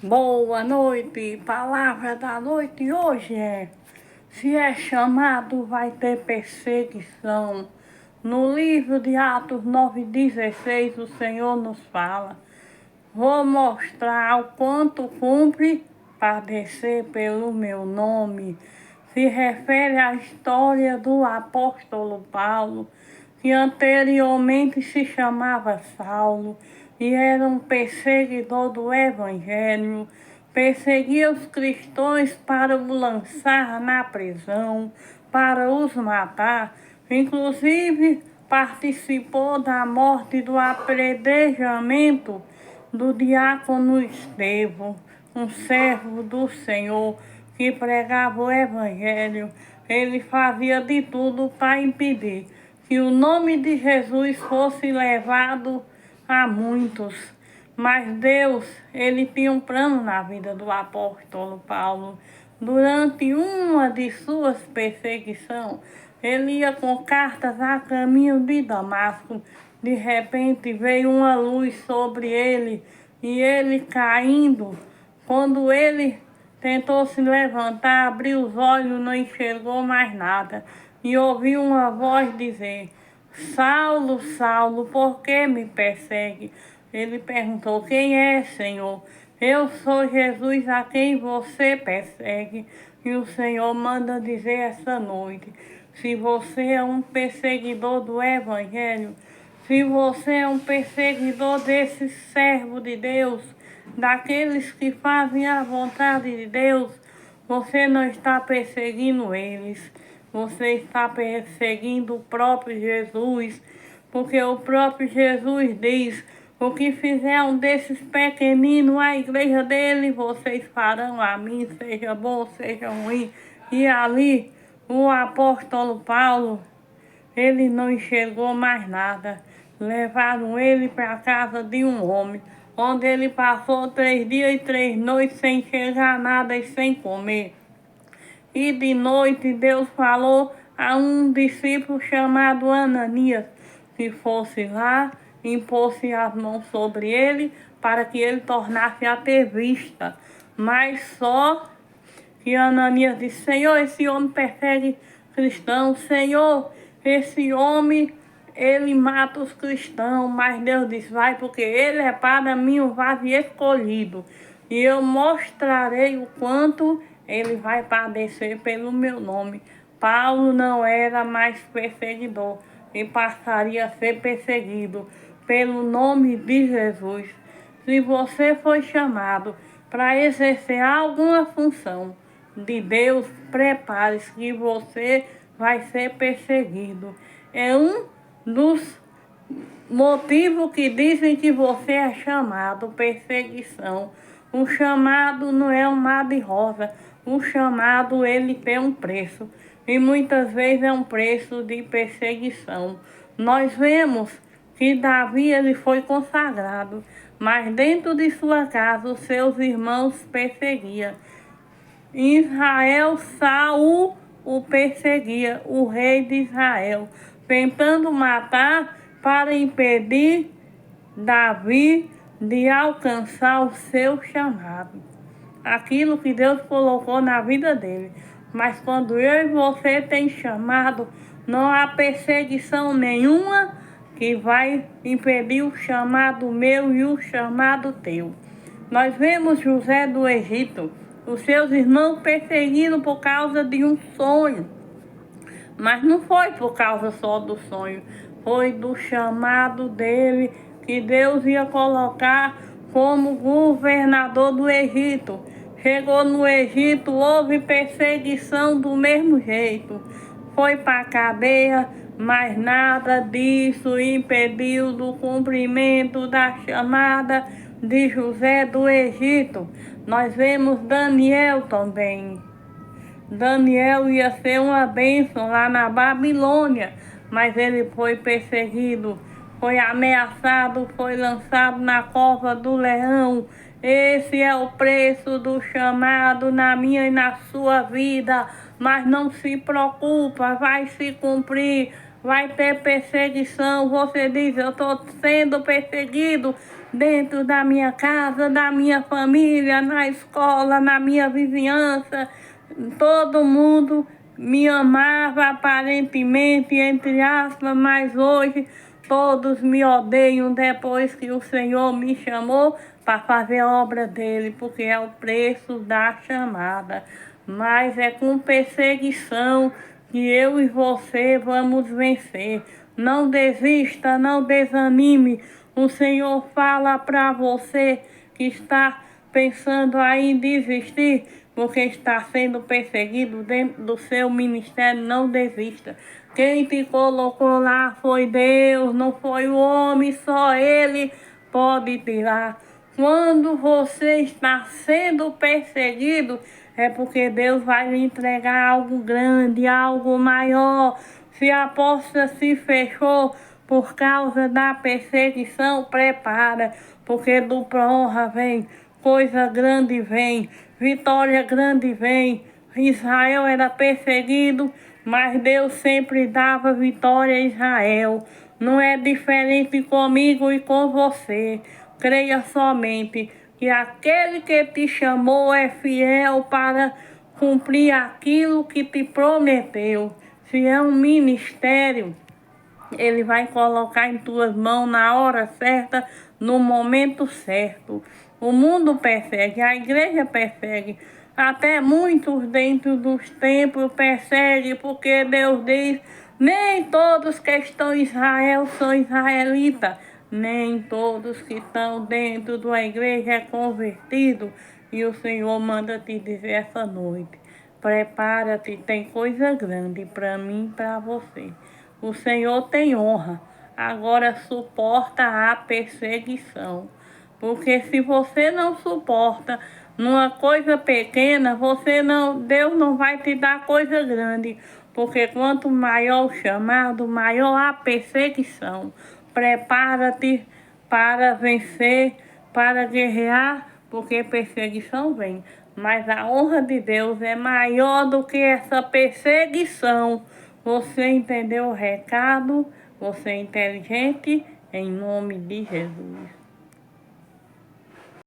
Boa noite, palavra da noite hoje se é chamado vai ter perseguição. No livro de Atos 9,16 o Senhor nos fala: vou mostrar o quanto cumpre padecer pelo meu nome. Se refere à história do apóstolo Paulo, que anteriormente se chamava Saulo e era um perseguidor do Evangelho. Perseguia os cristãos para os lançar na prisão, para os matar. Inclusive, participou da morte do apedrejamento do diácono Estevão, um servo do Senhor que pregava o Evangelho. Ele fazia de tudo para impedir que o nome de Jesus fosse levado a muitos. Mas Deus, ele tinha um plano na vida do apóstolo Paulo. Durante uma de suas perseguições, ele ia com cartas a caminho de Damasco. De repente veio uma luz sobre ele e ele caindo. Quando ele tentou se levantar, abriu os olhos, não enxergou mais nada. E ouviu uma voz dizer: Saulo, Saulo, por que me persegue? Ele perguntou: quem é, Senhor? Eu sou Jesus a quem você persegue. E o Senhor manda dizer essa noite: se você é um perseguidor do Evangelho, se você é um perseguidor desse servo de Deus, daqueles que fazem a vontade de Deus, você não está perseguindo eles, você está perseguindo o próprio Jesus, porque o próprio Jesus diz: o que fizer um desses pequeninos, a igreja dele, vocês farão a mim, seja bom, seja ruim. E ali, o apóstolo Paulo, ele não enxergou mais nada. Levaram ele para a casa de um homem, onde ele passou 3 dias e 3 noites sem enxergar nada e sem comer. E de noite Deus falou a um discípulo chamado Ananias que fosse lá, impôs-se as mãos sobre ele para que ele tornasse a ter vista. Mas só que Ananias disse: Senhor, esse homem persegue cristãos. Senhor, esse homem, ele mata os cristãos. Mas Deus disse: vai, porque ele é para mim um vaso escolhido. E eu mostrarei o quanto ele vai padecer pelo meu nome. Paulo não era mais perseguidor e passaria a ser perseguido pelo nome de Jesus. Se você foi chamado para exercer alguma função de Deus, prepare-se que você vai ser perseguido. É um dos motivos que dizem que você é chamado, perseguição. O chamado não é um mar de rosa. O chamado, ele tem um preço. E muitas vezes é um preço de perseguição. Nós vemos que Davi, ele foi consagrado, mas dentro de sua casa os seus irmãos perseguiam. Em Israel, Saul o perseguia, o rei de Israel, tentando matar para impedir Davi de alcançar o seu chamado, aquilo que Deus colocou na vida dele. Mas quando eu e você tem chamado, não há perseguição nenhuma que vai impedir o chamado meu e o chamado teu. Nós vemos José do Egito, os seus irmãos perseguindo por causa de um sonho. Mas não foi por causa só do sonho, foi do chamado dele, que Deus ia colocar como governador do Egito. Chegou no Egito, houve perseguição do mesmo jeito. Foi para a cadeia, mas nada disso impediu do cumprimento da chamada de José do Egito. Nós vemos Daniel também. Daniel ia ser uma bênção lá na Babilônia, mas ele foi perseguido, foi ameaçado, foi lançado na cova do leão. Esse é o preço do chamado na minha e na sua vida. Mas não se preocupa, vai se cumprir, vai ter perseguição. Você diz: eu estou sendo perseguido dentro da minha casa, da minha família, na escola, na minha vizinhança. Todo mundo me amava aparentemente, entre aspas, mas hoje todos me odeiam depois que o Senhor me chamou para fazer a obra dele, porque é o preço da chamada. Mas é com perseguição que eu e você vamos vencer. Não desista, não desanime. O Senhor fala para você que está pensando aí em desistir, porque está sendo perseguido dentro do seu ministério. Não desista. Quem te colocou lá foi Deus, não foi o homem, só Ele pode tirar. Quando você está sendo perseguido, é porque Deus vai lhe entregar algo grande, algo maior. Se a porta se fechou por causa da perseguição, prepara, porque do honra vem, coisa grande vem, vitória grande vem. Israel era perseguido, mas Deus sempre dava vitória a Israel. Não é diferente comigo e com você. Creia somente que aquele que te chamou é fiel para cumprir aquilo que te prometeu. Se é um ministério, ele vai colocar em tuas mãos na hora certa, no momento certo. O mundo persegue, a igreja persegue, até muitos dentro dos templos perseguem, porque Deus diz, nem todos que estão em Israel são israelitas, nem todos que estão dentro da igreja é convertido. E o Senhor manda te dizer essa noite, prepara-te, tem coisa grande para mim e para você. O Senhor tem honra, agora suporta a perseguição. Porque se você não suporta numa coisa pequena, Deus não vai te dar coisa grande. Porque quanto maior o chamado, maior a perseguição. Prepara-te para vencer, para guerrear, porque perseguição vem. Mas a honra de Deus é maior do que essa perseguição. Você entendeu o recado? Você é inteligente? Em nome de Jesus.